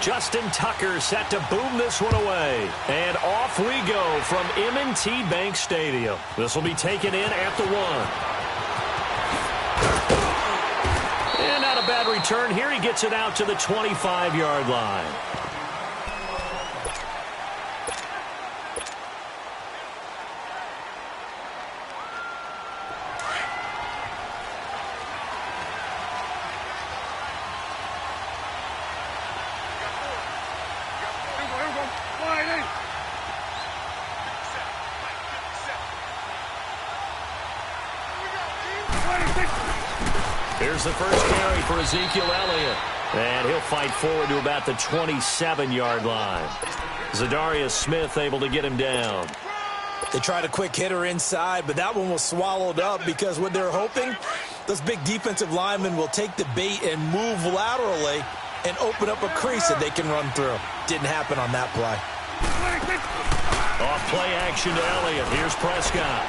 Justin Tucker set to boom this one away. And off we go from M&T Bank Stadium. This will be taken in at the 1. And not a bad return here. He gets it out to the 25-yard line. Here's the first carry for Ezekiel Elliott. And he'll fight forward to about the 27-yard line. Zadarius Smith able to get him down. They tried a quick hitter inside, but that one was swallowed up because what they're hoping, those big defensive linemen will take the bait and move laterally and open up a crease that they can run through. Didn't happen on that play. Off play action to Elliott. Here's Prescott.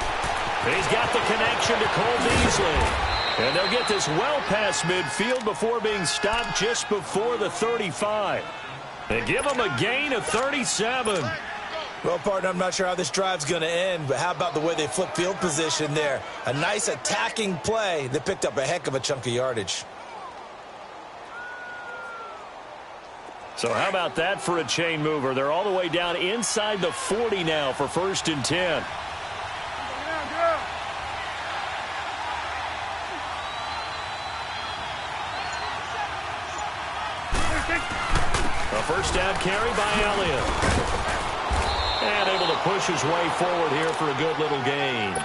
He's got the connection to Cole Beasley. And they'll get this well past midfield before being stopped just before the 35. They give them a gain of 37. Well, partner, I'm not sure how this drive's going to end, but how about the way they flip field position there? A nice attacking play that picked up a heck of a chunk of yardage. So how about that for a chain mover? They're all the way down inside the 40 now for 1st and 10. A first down carry by Elliott. And able to push his way forward here for a good little gain.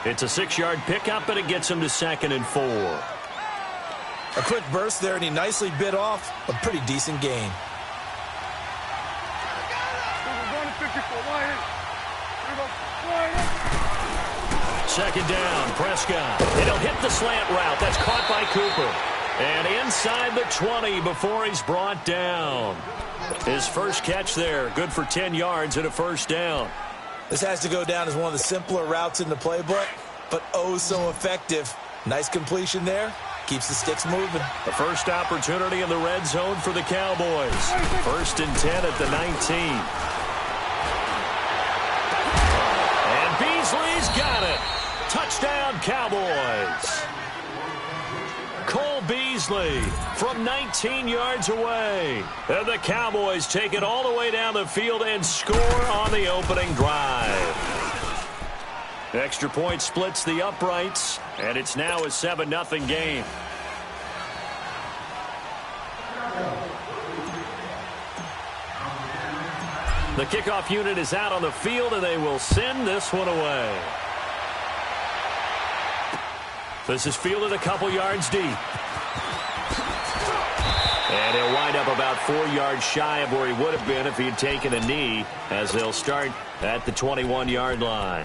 It's a 6-yard pickup, and it gets him to 2nd and 4. A quick burst there, and he nicely bit off a pretty decent gain. Second down, Prescott. And he'll hit the slant route. That's caught by Cooper. And inside the 20 before he's brought down. His first catch there, good for 10 yards and a first down. This has to go down as one of the simpler routes in the playbook, but oh so effective. Nice completion there. Keeps the sticks moving. The first opportunity in the red zone for the Cowboys. 1st and 10 at the 19. And Beasley's got it. Touchdown, Cowboys. Cole Beasley from 19 yards away. And the Cowboys take it all the way down the field and score on the opening drive. Extra point splits the uprights, and it's now a 7-0 game. The kickoff unit is out on the field, and they will send this one away. This is fielded a couple yards deep. And he'll wind up about 4 yards shy of where he would have been if he had taken a knee, as they'll start at the 21-yard line.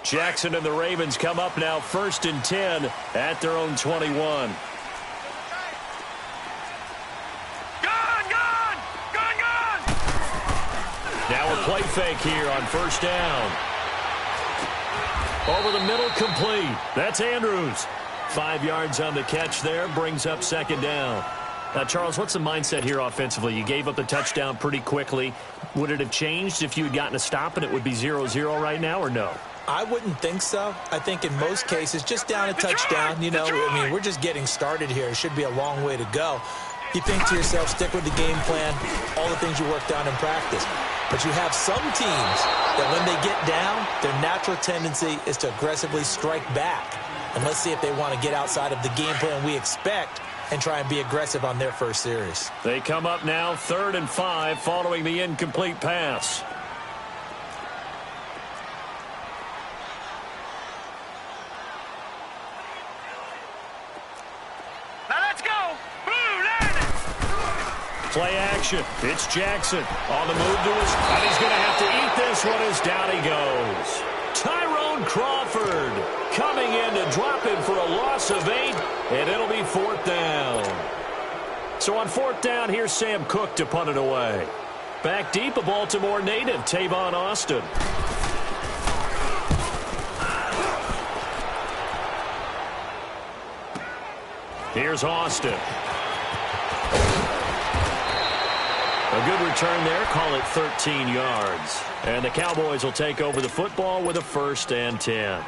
Jackson and the Ravens come up now 1st and 10 at their own 21. Now a play fake here on 1st down. Over the middle, complete. That's Andrews. 5 yards on the catch there, brings up 2nd down. Now, Charles, what's the mindset here offensively? You gave up the touchdown pretty quickly. Would it have changed if you had gotten a stop and it would be 0-0 right now, or no? I wouldn't think so. I think in most cases, just down a touchdown, you know, I mean, we're just getting started here. It should be a long way to go. You think to yourself, stick with the game plan, all the things you worked on in practice. But you have some teams that when they get down, their natural tendency is to aggressively strike back. And let's see if they want to get outside of the game plan we expect and try and be aggressive on their first series. They come up now 3rd and 5 following the incomplete pass. Play action. It's Jackson on the move to his, and he's going to have to eat this one as down he goes. Tyrone Crawford coming in to drop him for a loss of 8, and it'll be 4th down. So on 4th down, here's Sam Cook to punt it away. Back deep, a Baltimore native, Tavon Austin. Here's Austin. A good return there. Call it 13 yards. And the Cowboys will take over the football with a 1st and 10.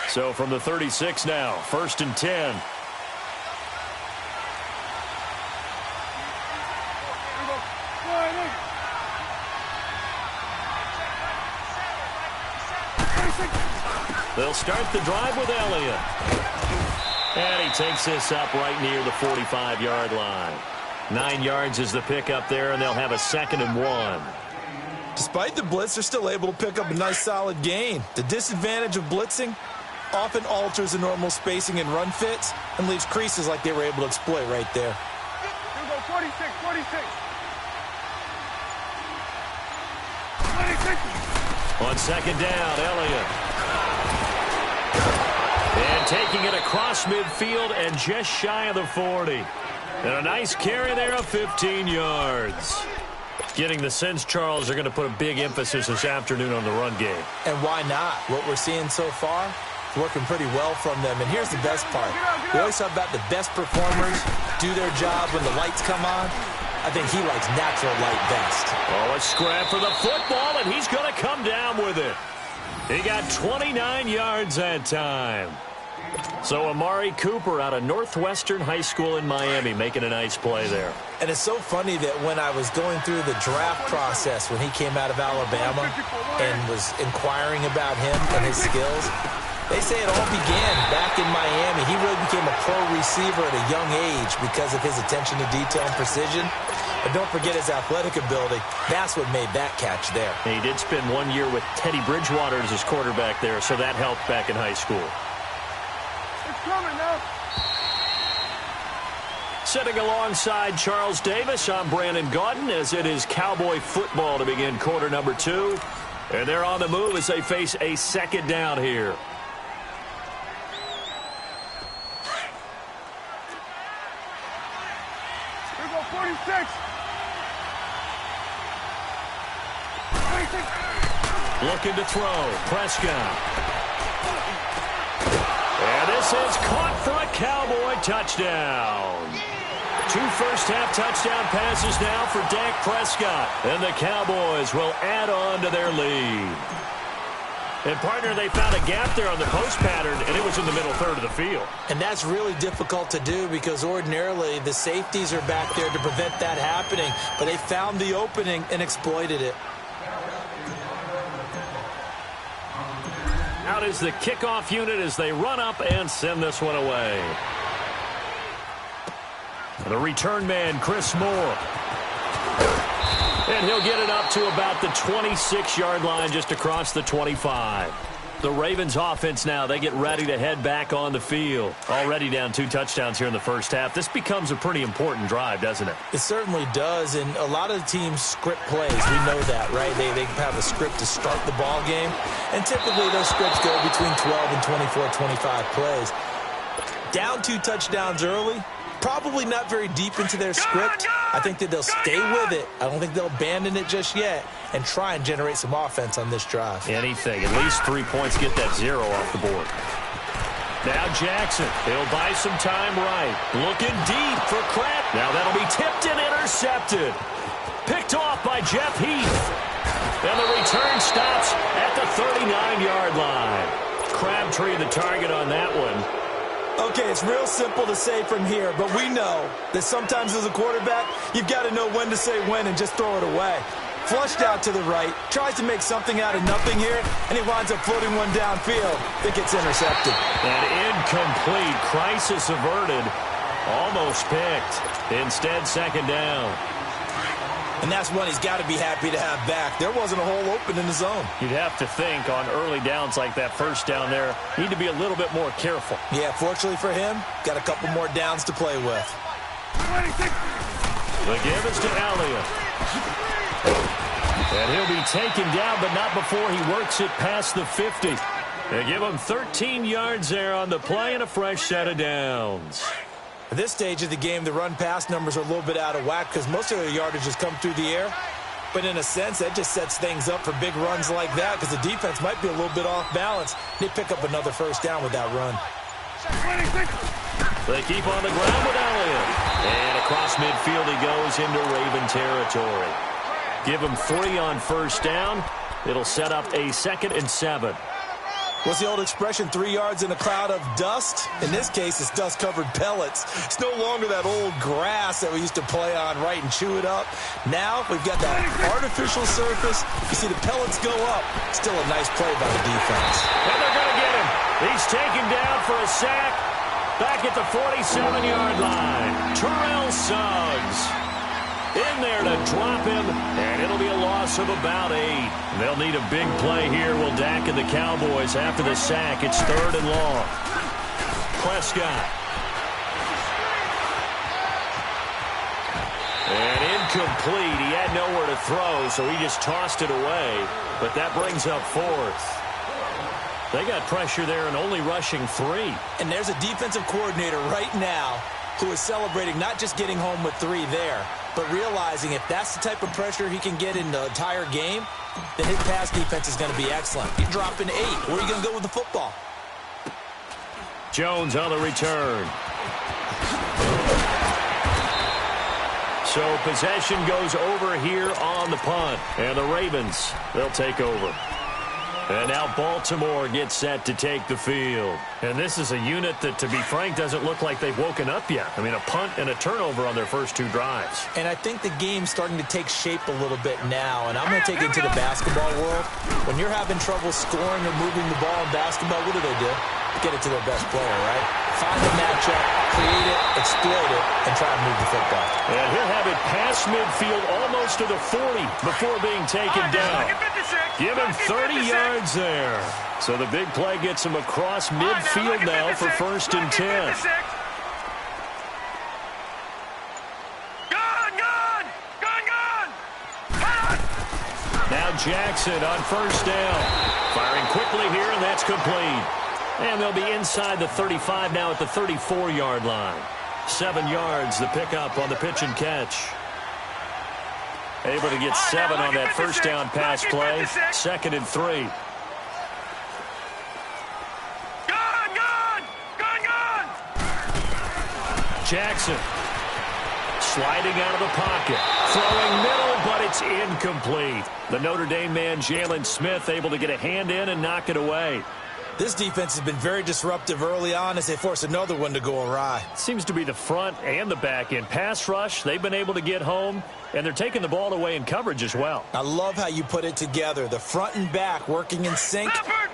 So from the 36 now, 1st and 10. They'll start the drive with Elliott. And he takes this up right near the 45-yard line. 9 yards is the pickup there, and they'll have a 2nd and 1. Despite the blitz, they're still able to pick up a nice solid gain. The disadvantage of blitzing often alters the normal spacing and run fits and leaves creases like they were able to exploit right there. Here we go, 46. 26. On 2nd down, Elliott. And taking it across midfield and just shy of the 40. And a nice carry there of 15 yards. Getting the sense, Charles, they're going to put a big emphasis this afternoon on the run game. And why not? What we're seeing so far is working pretty well from them. And here's the best part. We always talk about the best performers do their job when the lights come on. I think he likes natural light best. Oh, a scrap for the football, and he's going to come down with it. He got 29 yards that time. So Amari Cooper out of Northwestern High School in Miami making a nice play there. And it's so funny that when I was going through the draft process when he came out of Alabama and was inquiring about him and his skills, they say it all began back in Miami. He really became a pro receiver at a young age because of his attention to detail and precision. But don't forget his athletic ability. That's what made that catch there. He did spend 1 year with Teddy Bridgewater as his quarterback there, so that helped back in high school. It's coming now. Sitting alongside Charles Davis, I'm Brandon Gaudin as it is Cowboy football to begin quarter number 2. And they're on the move as they face a 2nd down here. Here we go, 46. 26. Looking to throw. Prescott. And this is caught for a Cowboy touchdown. 2 first-half touchdown passes now for Dak Prescott. And the Cowboys will add on to their lead. And, partner, they found a gap there on the post pattern, and it was in the middle third of the field. And that's really difficult to do because ordinarily the safeties are back there to prevent that happening. But they found the opening and exploited it. Out is the kickoff unit as they run up and send this one away. The return man, Chris Moore. And he'll get it up to about the 26-yard line just across the 25. The Ravens offense now, they get ready to head back on the field. Already down 2 touchdowns here in the first half. This becomes a pretty important drive, doesn't it? It certainly does, and a lot of the teams script plays. We know that, right? They have a script to start the ball game, and typically those scripts go between 12 and 24, 25 plays. Down 2 touchdowns early, probably not very deep into their script. I think that they'll stay with it. I don't think they'll abandon it just yet and try and generate some offense on this drive. Anything. At least 3 points. Get that 0 off the board. Now Jackson. He'll buy some time right. Looking deep for Crab. Now that'll be tipped and intercepted. Picked off by Jeff Heath. And the return stops at the 39-yard line. Crabtree the target on that one. Okay, it's real simple to say from here, but we know that sometimes as a quarterback, you've got to know when to say when and just throw it away. Flushed out to the right, tries to make something out of nothing here, and he winds up floating one downfield that gets intercepted. An incomplete, crisis averted, almost picked. Instead, 2nd down. And that's one he's got to be happy to have back. There wasn't a hole open in the zone. You'd have to think on early downs like that first down there, need to be a little bit more careful. Yeah, fortunately for him, got a couple more downs to play with. 26. The give is to Elliott. And he'll be taken down, but not before he works it past the 50. They give him 13 yards there on the play and a fresh set of downs. At this stage of the game, the run-pass numbers are a little bit out of whack because most of their yardage has come through the air. But in a sense, that just sets things up for big runs like that because the defense might be a little bit off balance. They pick up another first down with that run. 26. They keep on the ground with Elliott. And across midfield he goes into Raven territory. Give him 3 on first down. It'll set up a 2nd and 7. What's the old expression, 3 yards in a cloud of dust? In this case, it's dust-covered pellets. It's no longer that old grass that we used to play on, right, and chew it up. Now we've got that artificial surface. You see the pellets go up. Still a nice play by the defense. And they're going to get him. He's taken down for a sack. Back at the 47-yard line. Terrell Suggs in there to drop him, and it'll be a loss of about 8. They'll need a big play here. Will Dak and the Cowboys after the sack. It's 3rd and long. Prescott. And incomplete. He had nowhere to throw, so he just tossed it away. But that brings up 4th. They got pressure there and only rushing 3. And there's a defensive coordinator right now who is celebrating not just getting home with 3 there, but realizing if that's the type of pressure he can get in the entire game, then his pass defense is going to be excellent. You're dropping 8. Where are you going to go with the football? Jones on the return. So possession goes over here on the punt. And the Ravens, they'll take over. And now Baltimore gets set to take the field. And this is a unit that, to be frank, doesn't look like they've woken up yet. I mean, a punt and a turnover on their first 2 drives. And I think the game's starting to take shape a little bit now. And I'm going to take it into the basketball world. When you're having trouble scoring or moving the ball in basketball, what do? Get it to their best player, right? Find the matchup, create it, exploit it, and try to move the football. And he'll have it past midfield almost to the 40 before being taken down. Give him 30 yards there. So the big play gets him across midfield now for 1st and 10. Now Jackson on first down. Firing quickly here, and that's complete. And they'll be inside the 35 now at the 34-yard line. 7 yards, the pickup on the pitch and catch. Able to get 7 on that first down pass play. 2nd and 3. Jackson sliding out of the pocket. Throwing middle, but it's incomplete. The Notre Dame man, Jalen Smith, able to get a hand in and knock it away. This defense has been very disruptive early on as they force another one to go awry. Seems to be the front and the back end. Pass rush, they've been able to get home, and they're taking the ball away in coverage as well. I love how you put it together. The front and back working in sync.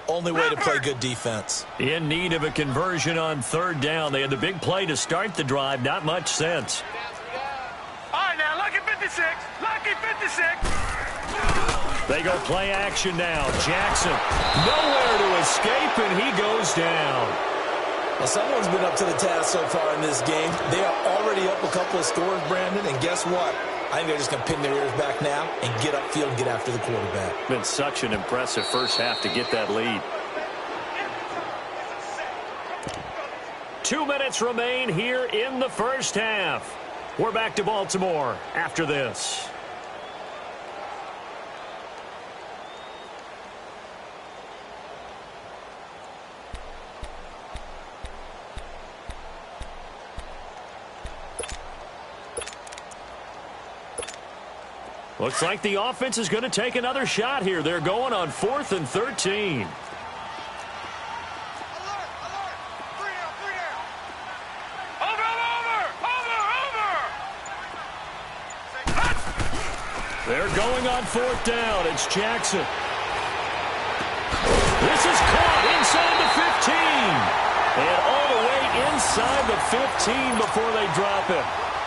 Only way to play good defense. In need of a conversion on 3rd down. They had the big play to start the drive. Not much sense. All right, now, lucky 56. Lucky 56. They go play action now. Jackson, nowhere to escape, and he goes down. Well, someone's been up to the task so far in this game. They are already up a couple of scores, Brandon, and guess what? I think they're just going to pin their ears back now and get upfield and get after the quarterback. Been such an impressive first half to get that lead. 2 minutes remain here in the first half. We're back to Baltimore after this. Looks like the offense is going to take another shot here. They're going on 4th and 13. They're going on 4th down. It's Jackson. This is caught inside the 15. And all the way inside the 15 before they drop it.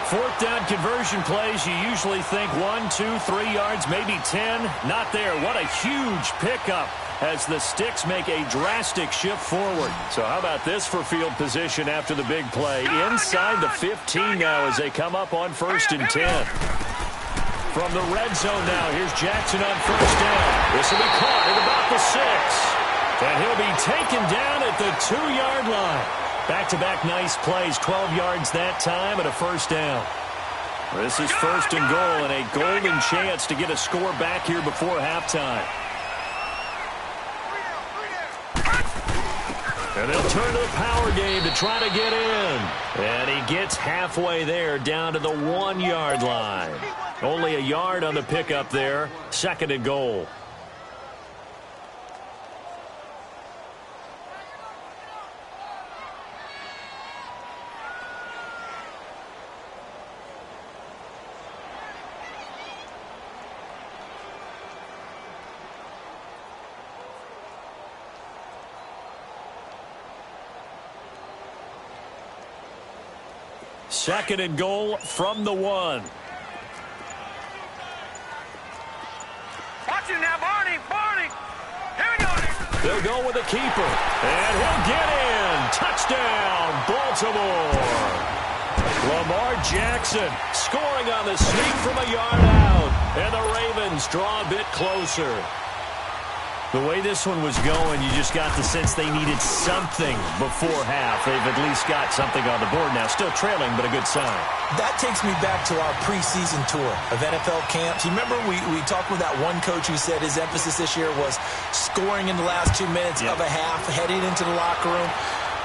4th down conversion plays, you usually think 1, 2, 3 yards, maybe 10. Not there. What a huge pickup as the Sticks make a drastic shift forward. So how about this for field position after the big play? Inside the 15 now as they come up on 1st and 10. From the red zone now, here's Jackson on 1st down. This will be caught at about the 6. And he'll be taken down at the 2-yard line. Back-to-back nice plays, 12 yards that time and a 1st down. This is 1st and goal and a golden chance to get a score back here before halftime. And they'll turn to the power game to try to get in. And he gets halfway there, down to the 1-yard line. Only a yard on the pickup there. 2nd and goal. Second and goal from the 1. Watch him now, Barney. Barney. Here we go. They'll go with the keeper. And he'll get in. Touchdown, Baltimore. Lamar Jackson scoring on the sneak from a yard out. And the Ravens draw a bit closer. The way this one was going, you just got the sense they needed something before half. They've at least got something on the board now. Still trailing, but a good sign. That takes me back to our preseason tour of NFL camps. You remember we talked with that one coach who said his emphasis this year was scoring in the last 2 minutes of a half, heading into the locker room.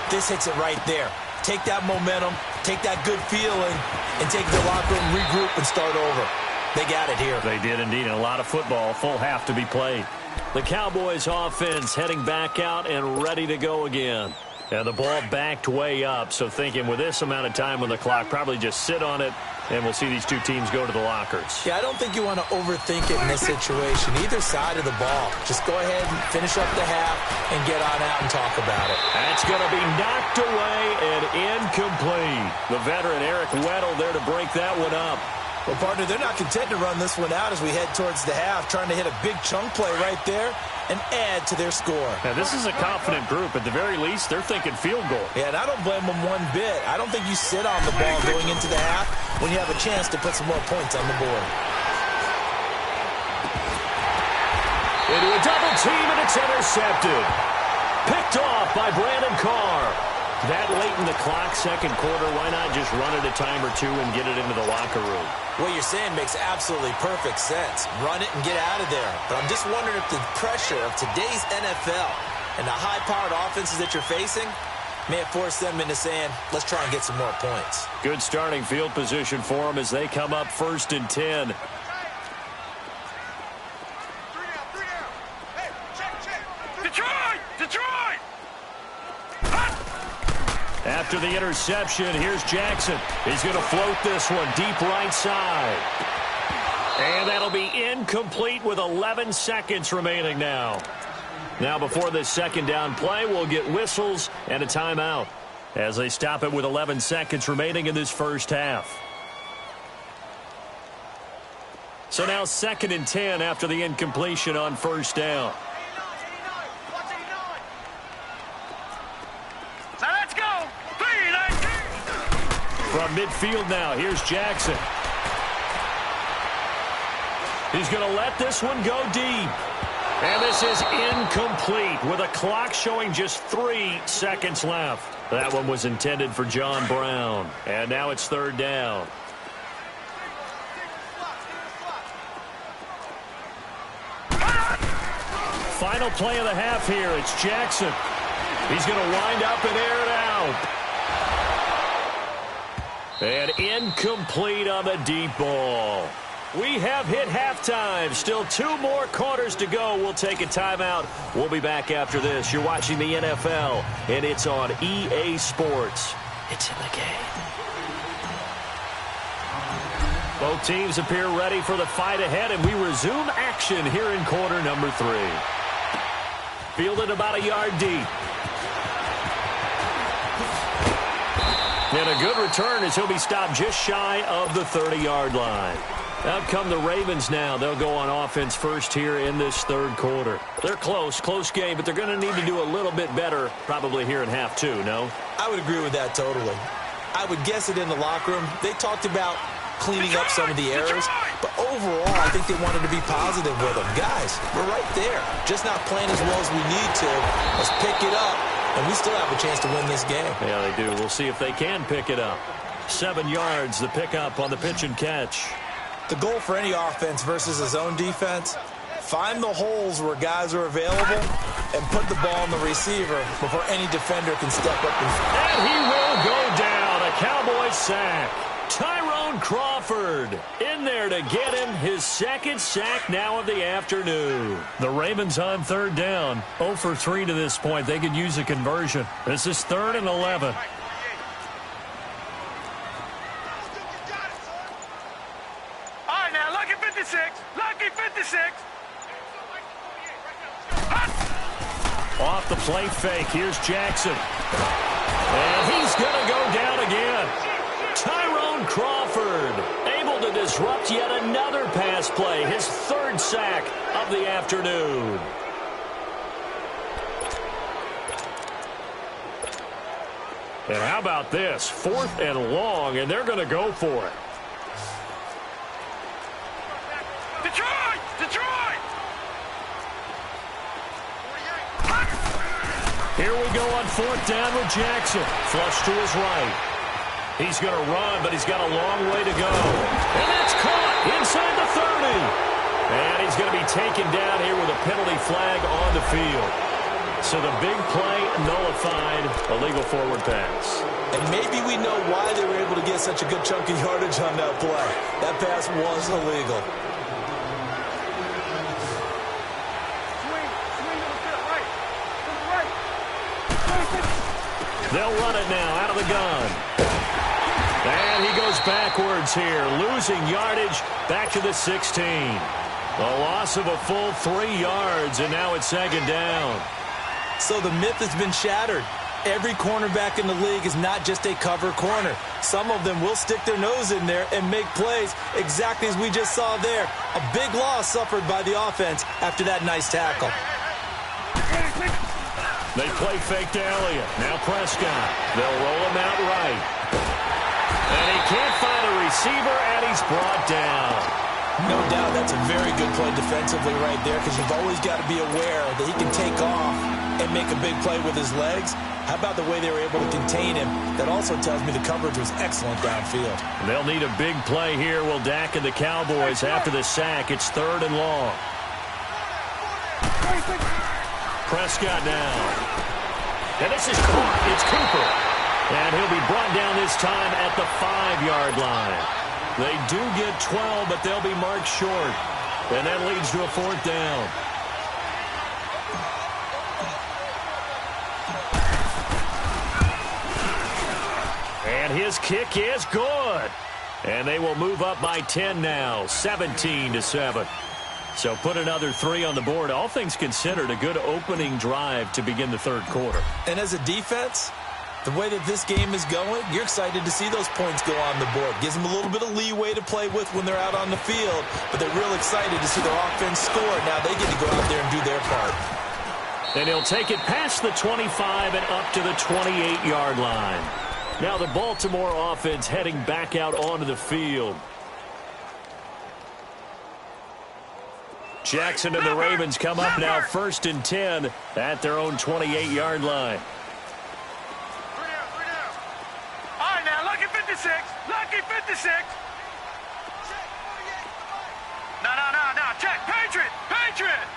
This hits it right there. Take that momentum, take that good feeling, and take the locker room, regroup, and start over. They got it here. They did indeed. And a lot of football, full half to be played. The Cowboys offense heading back out and ready to go again. And the ball backed way up, so thinking with this amount of time on the clock, probably just sit on it, and we'll see these two teams go to the lockers. Yeah, I don't think you want to overthink it in this situation. Either side of the ball. Just go ahead and finish up the half and get on out and talk about it. That's going to be knocked away and incomplete. The veteran Eric Weddle there to break that one up. Well, partner, they're not content to run this one out as we head towards the half, trying to hit a big chunk play right there and add to their score. Now, this is a confident group. At the very least, they're thinking field goal. Yeah, and I don't blame them one bit. I don't think you sit on the ball going into the half when you have a chance to put some more points on the board. Into a double team, and it's intercepted. Picked off by Brandon Carr. That late in the clock, second quarter, why not just run it a time or two and get it into the locker room? What you're saying makes absolutely perfect sense. Run it and get out of there. But I'm just wondering if the pressure of today's NFL and the high-powered offenses that you're facing may have forced them into saying, let's try and get some more points. Good starting field position for them as they come up 1st and 10. Detroit! After the interception, here's Jackson. He's going to float this one deep right side. And that'll be incomplete with 11 seconds remaining now. Now, before this second down play, we'll get whistles and a timeout as they stop it with 11 seconds remaining in this first half. So now 2nd and 10 after the incompletion on 1st down. From midfield now, here's Jackson. He's going to let this one go deep. And this is incomplete with a clock showing just 3 seconds left. That one was intended for John Brown. And now it's 3rd down. Final play of the half here. It's Jackson. He's going to wind up and air it out. And incomplete on the deep ball. We have hit halftime. Still 2 more quarters to go. We'll take a timeout. We'll be back after this. You're watching the NFL, and it's on EA Sports. It's in the game. Both teams appear ready for the fight ahead, and we resume action here in quarter number 3. Fielded about a yard deep. And a good return as he'll be stopped just shy of the 30-yard line. Out come the Ravens now. They'll go on offense first here in this 3rd quarter. They're close game, but they're going to need to do a little bit better probably here in half 2, no? I would agree with that totally. I would guess it in the locker room. They talked about cleaning up some of the errors, but overall, I think they wanted to be positive with them. Guys, we're right there. Just not playing as well as we need to. Let's pick it up. And we still have a chance to win this game. Yeah, they do. We'll see if they can pick it up. 7 yards, the pickup on the pitch and catch. The goal for any offense versus a zone defense, Find the holes where guys are available and put the ball on the receiver before any defender can step up. And he will go down. A Cowboys sack. Tyrone Crawford in there to get him his second sack now of the afternoon. The Ravens on third down. 0 for 3 to this point. They could use a conversion. This is 3rd and 11. All right, now, lucky 56. Lucky 56. Off the play fake. Here's Jackson. And he's going to go down again. Tyrone Crawford able to disrupt yet another pass play. His 3rd sack of the afternoon. And how about this? 4th and long, and they're going to go for it. Detroit! Detroit! Here we go on 4th down with Jackson. Flush to his right. He's going to run, but he's got a long way to go. And that's caught inside the 30. And he's going to be taken down here with a penalty flag on the field. So the big play nullified, a legal forward pass. And maybe we know why they were able to get such a good chunk of yardage on that play. That pass was illegal. They'll run it now out of the gun. And he goes backwards here, losing yardage back to the 16. A loss of a full 3 yards, and now it's 2nd down. So the myth has been shattered. Every cornerback in the league is not just a cover corner. Some of them will stick their nose in there and make plays exactly as we just saw there. A big loss suffered by the offense after that nice tackle. They play fake to Elliott. Now Prescott. They'll roll him out right. And he can't find a receiver, and he's brought down. No doubt that's a very good play defensively right there, because you've always got to be aware that he can take off and make a big play with his legs. How about the way they were able to contain him? That also tells me the coverage was excellent downfield. They'll need a big play here. Will Dak and the Cowboys after the sack. It's 3rd and long. Prescott now. And this is caught. It's Cooper. And he'll be brought down this time at the 5-yard line. They do get 12, but they'll be marked short. And that leads to a 4th down. And his kick is good. And they will move up by 10 now, 17-7. So put another 3 on the board. All things considered, a good opening drive to begin the 3rd quarter. And as a defense, the way that this game is going, you're excited to see those points go on the board. Gives them a little bit of leeway to play with when they're out on the field, but they're real excited to see their offense score. Now they get to go out there and do their part. And he'll take it past the 25 and up to the 28-yard line. Now the Baltimore offense heading back out onto the field. Jackson and the Ravens come up now 1st and 10 at their own 28-yard line. All right, now, lucky 56. Lucky 56. No. Check. Patriot. Patriot.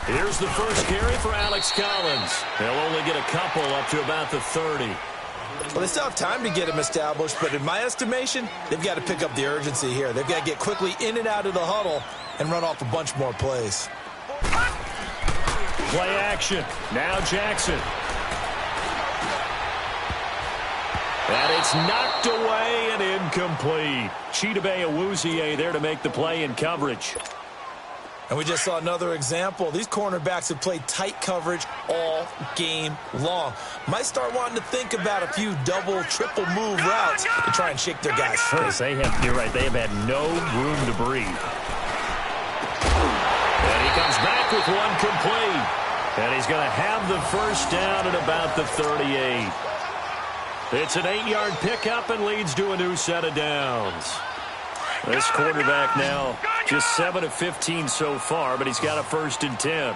Here's the first carry for Alex Collins. They'll only get a couple up to about the 30. Well, they still have time to get him established, but in my estimation, they've got to pick up the urgency here. They've got to get quickly in and out of the huddle and run off a bunch more plays. Play action. Now Jackson. And it's knocked away and incomplete. Chidobe Awuzie there to make the play in coverage. And we just saw another example. These cornerbacks have played tight coverage all game long. Might start wanting to think about a few double, triple move routes to try and shake their guys free. You're right, they have had no room to breathe. And he comes back with one complete. And he's going to have the first down at about the 38. It's an 8-yard pickup and leads to a new set of downs. This quarterback now just 7 of 15 so far, but he's got a 1st and 10.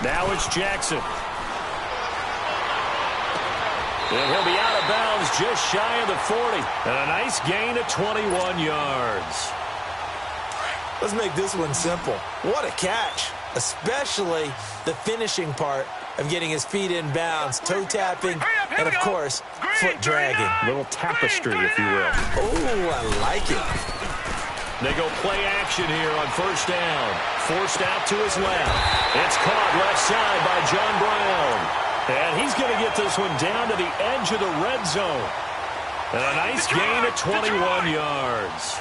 Now it's Jackson. And he'll be out of bounds just shy of the 40. And a nice gain of 21 yards. Let's make this one simple. What a catch, especially the finishing part of getting his feet in bounds, toe tapping, and of course, foot dragging. Little tapestry, if you will. Oh, I like it. They go play action here on first down. Forced out to his left. It's caught left side by John Brown. And he's going to get this one down to the edge of the red zone. And a nice gain of 21 yards.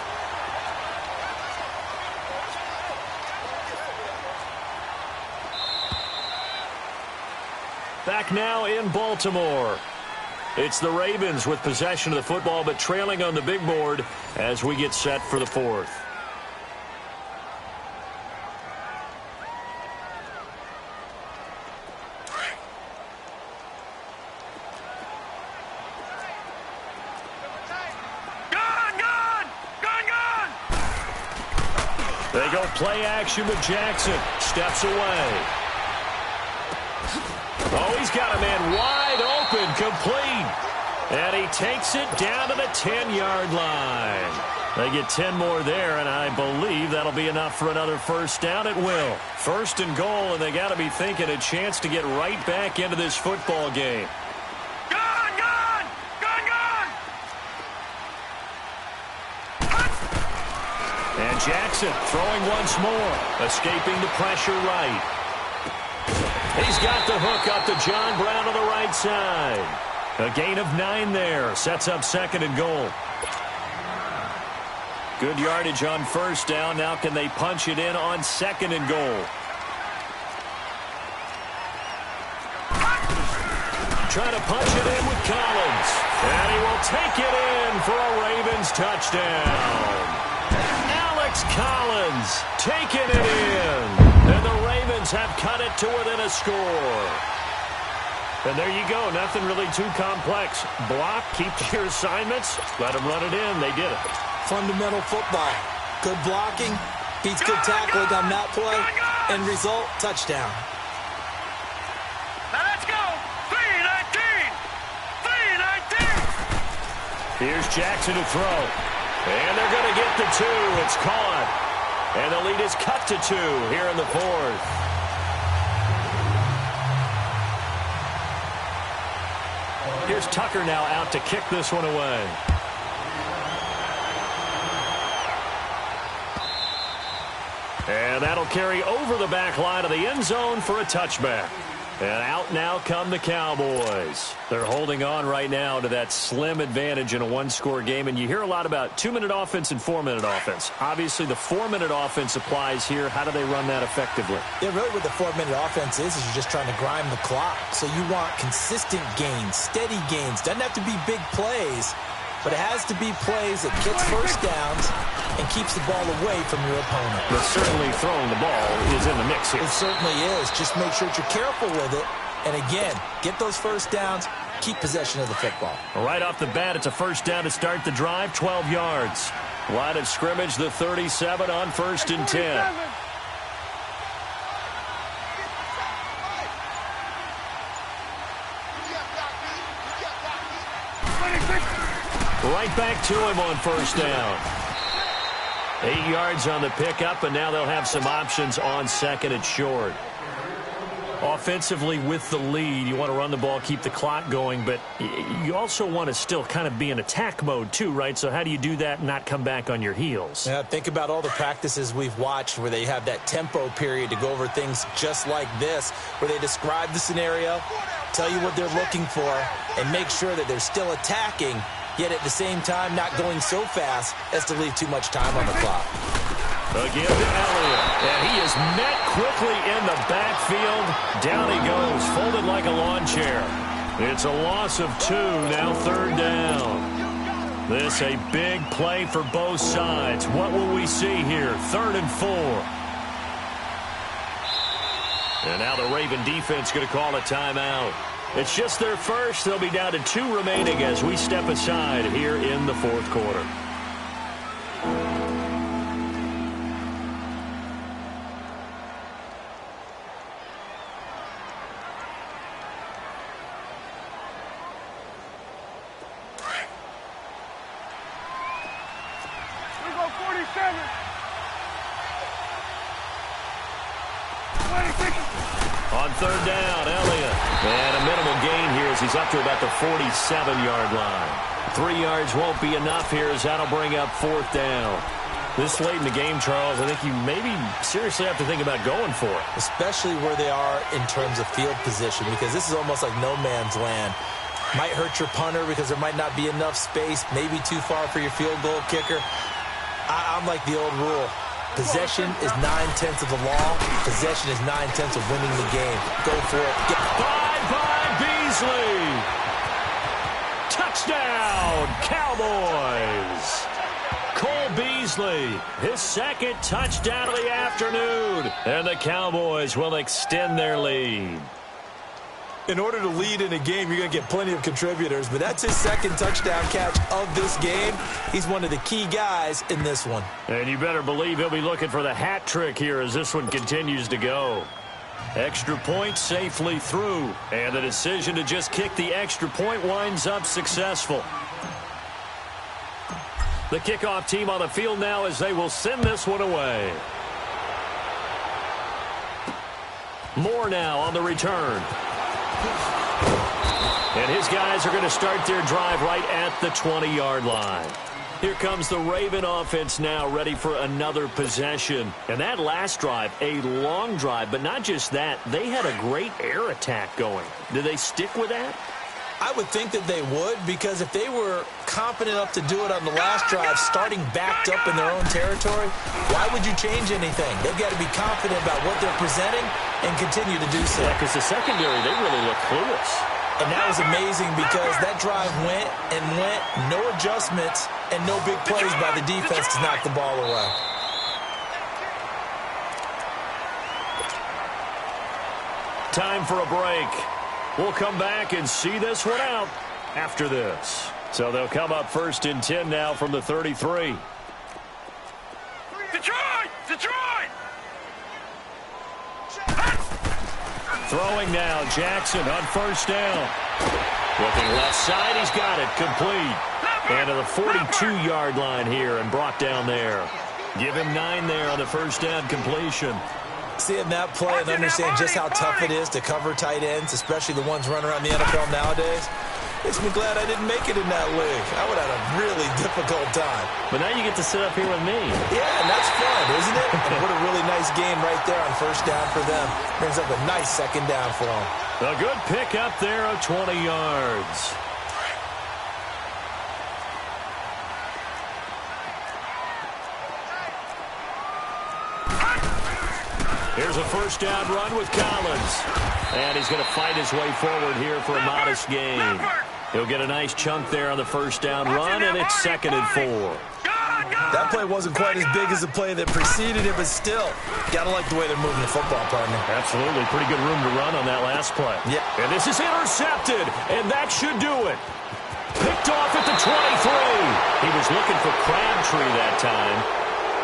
Back now in Baltimore. It's the Ravens with possession of the football, but trailing on the big board as we get set for the fourth. They go play action with Jackson. Steps away. Oh, he's got a man wide open, complete. And he takes it down to the 10-yard line. They get 10 more there, and I believe that'll be enough for another first down. It will. First and goal, and they got to be thinking a chance to get right back into this football game. Gone! Gone! Gone! Gone! And Jackson throwing once more, escaping the pressure right. He's got the hook up to John Brown on the right side. A gain of 9 there. Sets up second and goal. Good yardage on first down. Now can they punch it in on second and goal? Trying to punch it in with Collins. And he will take it in for a Ravens touchdown. Alex Collins taking it in. And the Ravens have cut it to within a score. And there you go. Nothing really too complex. Block, keep to your assignments, let them run it in. They did it. Fundamental football. Good blocking, beats good tackling on that play. End result, touchdown. Now let's go. 3-19. 3-19. Here's Jackson to throw. And they're going to get the 2. It's caught. And the lead is cut to 2 here in the fourth. Here's Tucker now out to kick this one away. And that'll carry over the back line of the end zone for a touchback. And out now come the Cowboys. They're holding on right now to that slim advantage in a one-score game. And you hear a lot about 2-minute offense and 4-minute offense. Obviously, the 4-minute offense applies here. How do they run that effectively? Yeah, really what the 4-minute offense is you're just trying to grind the clock. So you want consistent gains, steady gains. Doesn't have to be big plays, but it has to be plays that gets first downs and keeps the ball away from your opponent. But certainly throwing the ball is in the mix here. It certainly is. Just make sure that you're careful with it. And again, get those first downs, keep possession of the football. Right off the bat, it's a first down to start the drive, 12 yards. Line of scrimmage, the 37 on first and 10. Right back to him on first down. 8 yards on the pickup, and now they'll have some options on second and short. Offensively with the lead, you want to run the ball, keep the clock going, but you also want to still kind of be in attack mode too, right? So how do you do that and not come back on your heels? Yeah, think about all the practices we've watched where they have that tempo period to go over things just like this, where they describe the scenario, tell you what they're looking for, and make sure that they're still attacking, yet at the same time not going so fast as to leave too much time on the clock. Again to Elliott, and he is met quickly in the backfield. Down he goes, folded like a lawn chair. It's a loss of 2, now third down. This a big play for both sides. What will we see here? 3rd and 4. And now the Raven defense going to call a timeout. It's just their first. They'll be down to 2 remaining as we step aside here in the fourth quarter. third down. Elliott. And a minimal gain here as he's up to about the 47-yard line. 3 yards won't be enough here as that'll bring up fourth down. This late in the game, Charles, I think you maybe seriously have to think about going for it. Especially where they are in terms of field position, because this is almost like no man's land. Might hurt your punter because there might not be enough space, maybe too far for your field goal kicker. I'm like the old rule. Possession is 9/10 of the law. Possession is 9/10 of winning the game. Go for it. Bye-bye, Beasley. Touchdown, Cowboys. Cole Beasley, his second touchdown of the afternoon. And the Cowboys will extend their lead. In order to lead in a game, you're going to get plenty of contributors, but that's his second touchdown catch of this game. He's one of the key guys in this one. And you better believe he'll be looking for the hat trick here as this one continues to go. Extra point safely through, and the decision to just kick the extra point winds up successful. The kickoff team on the field now as they will send this one away. Moore now on the return. And his guys are going to start their drive right at the 20-yard line. Here comes the Raven offense now, ready for another possession. And that last drive, a long drive, but not just that. They had a great air attack going. Do they stick with that? I would think that they would, because if they were confident enough to do it on the last drive, starting backed up in their own territory, why would you change anything? They've got to be confident about what they're presenting and continue to do so. Yeah, because the secondary, they really look clueless. And that was amazing because that drive went and went, no adjustments, and no big plays by the defense to knock the ball away. Time for a break. We'll come back and see this one out after this. So they'll come up first and 10 now from the 33. Detroit! Detroit! Throwing now, Jackson on first down. Looking left side, he's got it, complete. And to the 42-yard line here and brought down there. Give him 9 there on the first down completion. Seeing that play and understand just how tough it is to cover tight ends, especially the ones running around the NFL nowadays, makes me glad I didn't make it in that league. I would have had a really difficult time. But now you get to sit up here with me. Yeah, and that's fun, isn't it? And what a really nice game right there on first down for them. Brings up a nice second down for them. A good pick up there of 20 yards. Here's a first down run with Collins. And he's going to fight his way forward here for a modest gain. He'll get a nice chunk there on the first down run, and it's 2nd and 4. That play wasn't quite as big as the play that preceded it, but still, got to like the way they're moving the football, partner. Absolutely. Pretty good room to run on that last play. Yeah. And this is intercepted, and that should do it. Picked off at the 23. He was looking for Crabtree that time.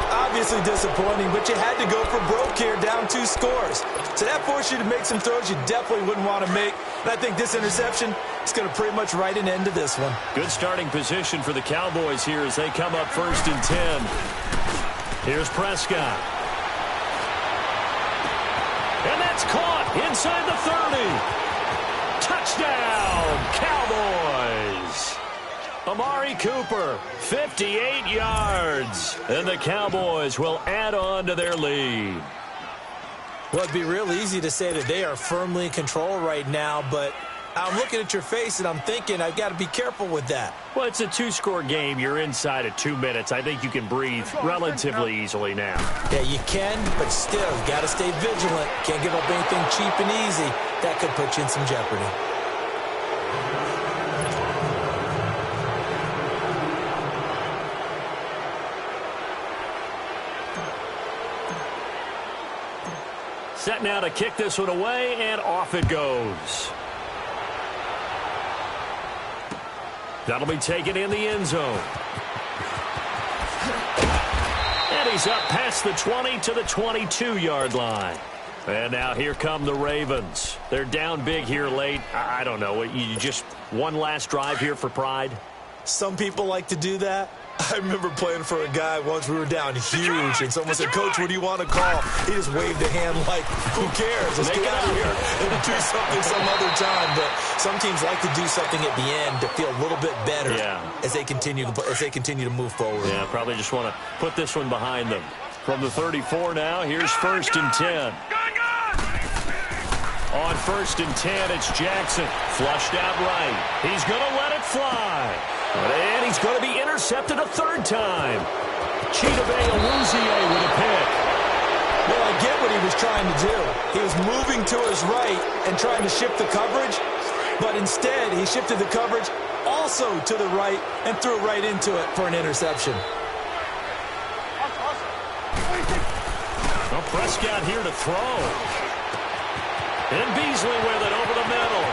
Obviously disappointing, but you had to go for broke here, down 2 scores. So that forced you to make some throws you definitely wouldn't want to make. And I think this interception is going to pretty much write an end to this one. Good starting position for the Cowboys here as they come up first and 10. Here's Prescott. And that's caught inside the 30. Touchdown, Cowboys. Amari Cooper, 58 yards. And the Cowboys will add on to their lead. Well, it'd be real easy to say that they are firmly in control right now, but I'm looking at your face and I'm thinking I've got to be careful with that. Well, it's a 2-score game. You're inside of 2 minutes. I think you can breathe relatively easily now. Yeah, you can, but still, you got to stay vigilant. Can't give up anything cheap and easy. That could put you in some jeopardy. Set now to kick this one away, and off it goes. That'll be taken in the end zone. And he's up past the 20 to the 22-yard line. And now here come the Ravens. They're down big here late. I don't know. You just one last drive here for pride? Some people like to do that. I remember playing for a guy once. We were down huge, and someone said, "Coach, what do you want to call?" He just waved a hand like, "Who cares? Let's get out of here and do something some other time." But some teams like to do something at the end to feel a little bit better as they continue to move forward. Yeah, probably just want to put this one behind them. From the 34 now, here's 1st and 10. On 1st and 10, it's Jackson. Flushed out right. He's going to let it fly. And he's going to be intercepted a 3rd time. Chidobe Awuzie with a pick. Well, I get what he was trying to do. He was moving to his right and trying to shift the coverage, but instead he shifted the coverage also to the right and threw right into it for an interception. Well, Prescott here to throw. And Beasley with it over the middle.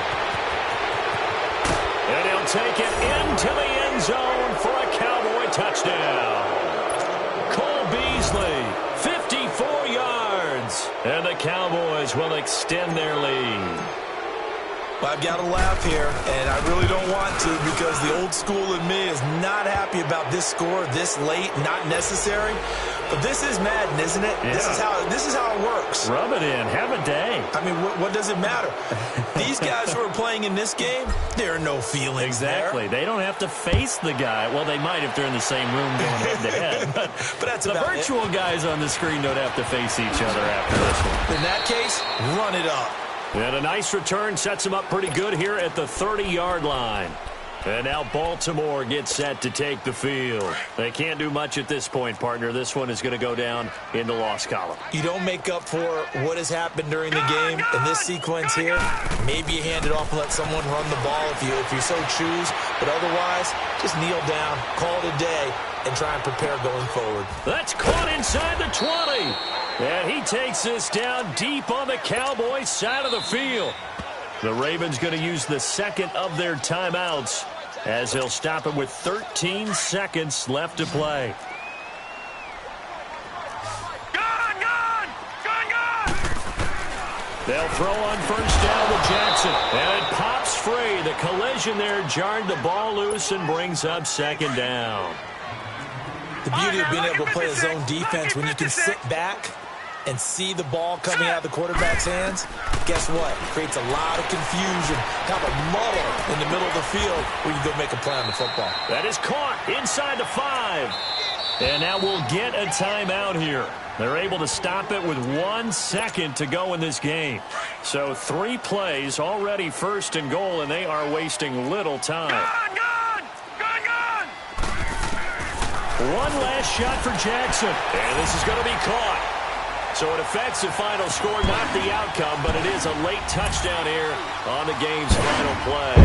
And he'll take it into the end zone for a Cowboy touchdown. Cole Beasley, 54 yards. And the Cowboys will extend their lead. Well, I've got to laugh here, and I really don't want to because the old school in me is not happy about this score this late, not necessary. But this is Madden, isn't it? Yeah. This is how it works. Rub it in. Have a day. I mean, what does it matter? These guys who are playing in this game, there are no feelings exactly. there. They don't have to face the guy. Well, they might if they're in the same room going head-to-head. But that's the virtual guys on the screen don't have to face each other after this one. In that case, run it up. And a nice return sets him up pretty good here at the 30-yard line. And now Baltimore gets set to take the field. They can't do much at this point, partner. This one is going to go down in the loss column. You don't make up for what has happened during the game in this sequence here. Maybe you hand it off and let someone run the ball if you so choose. But otherwise, just kneel down, call it a day, and try and prepare going forward. That's caught inside the 20. And he takes this down deep on the Cowboys side of the field. The Ravens going to use the second of their timeouts as he'll stop it with 13 seconds left to play. Gone! They'll throw on 1st down with Jackson. And it pops free. The collision there jarred the ball loose and brings up 2nd down. The beauty of being able to play a zone defense when you can sit back and see the ball coming out of the quarterback's hands, guess what? It creates a lot of confusion, kind of a muddle in the middle of the field where you go make a play on the football. That is caught inside the 5. And now we'll get a timeout here. They're able to stop it with 1 second to go in this game. So 3 plays, already 1st and goal, and they are wasting little time. Gone! One last shot for Jackson. And this is going to be caught. So it affects the final score, not the outcome, but it is a late touchdown here on the game's final play.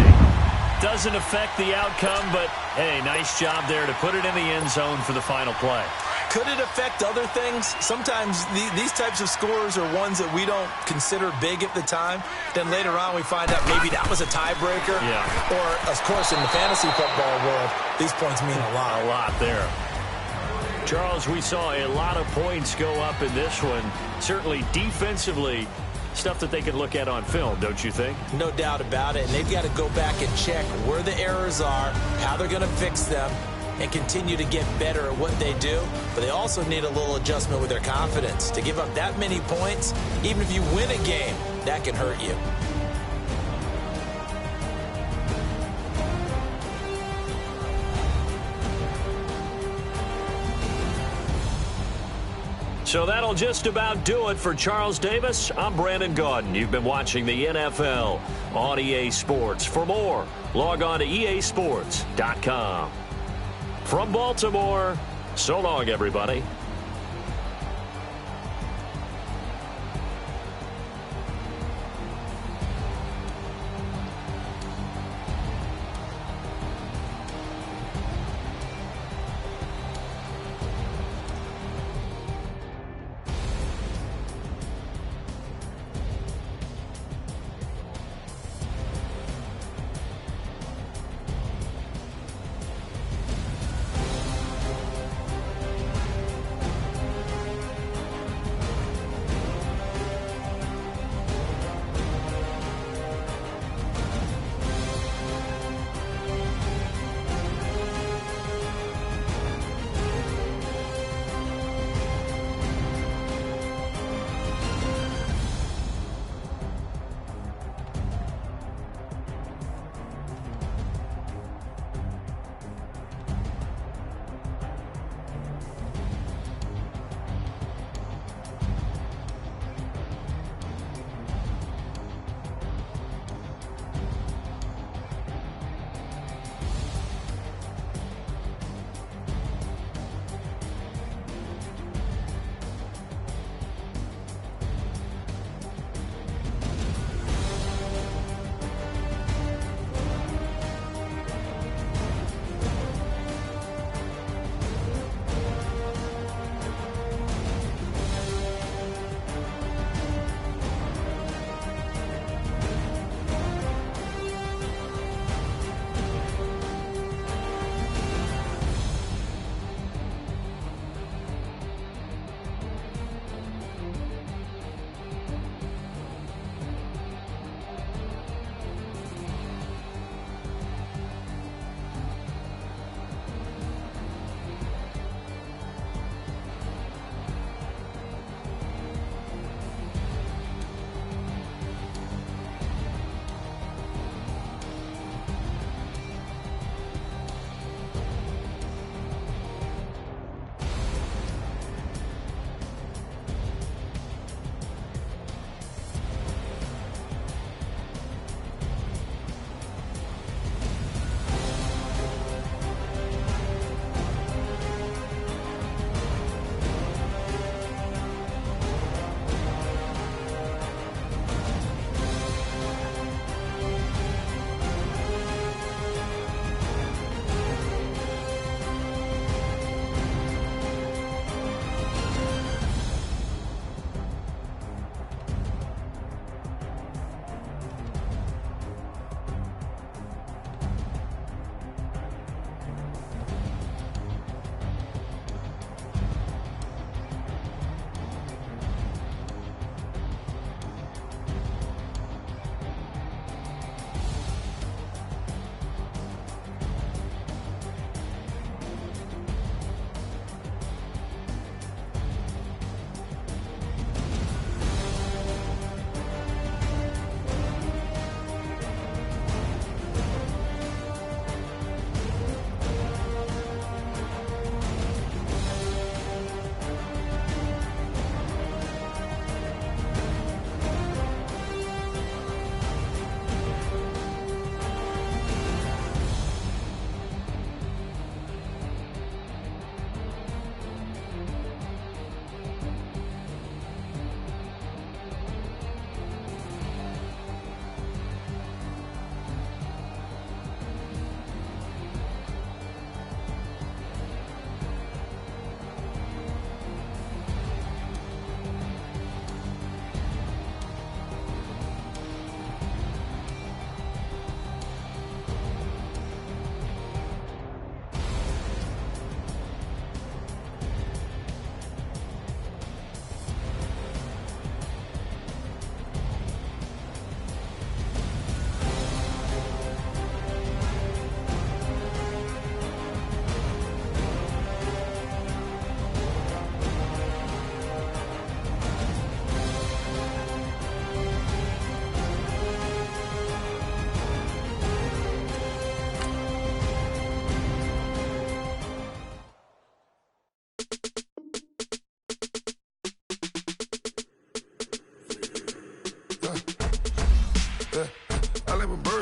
Doesn't affect the outcome, but, hey, nice job there to put it in the end zone for the final play. Could it affect other things? Sometimes these types of scores are ones that we don't consider big at the time. Then later on we find out maybe that was a tiebreaker. Yeah. Or, of course, in the fantasy football world, these points mean a lot. A lot there. Charles, we saw a lot of points go up in this one. Certainly defensively, stuff that they can look at on film, don't you think? No doubt about it. And they've got to go back and check where the errors are, how they're going to fix them, and continue to get better at what they do. But they also need a little adjustment with their confidence. To give up that many points, even if you win a game, that can hurt you. So that'll just about do it for Charles Davis. I'm Brandon Gaudin. You've been watching the NFL on EA Sports. For more, log on to easports.com. From Baltimore, so long, everybody.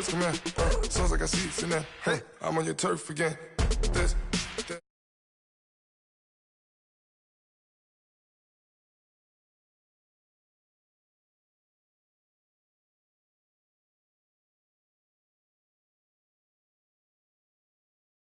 come in. Sounds like I got seats in there. Hey, I'm on your turf again. This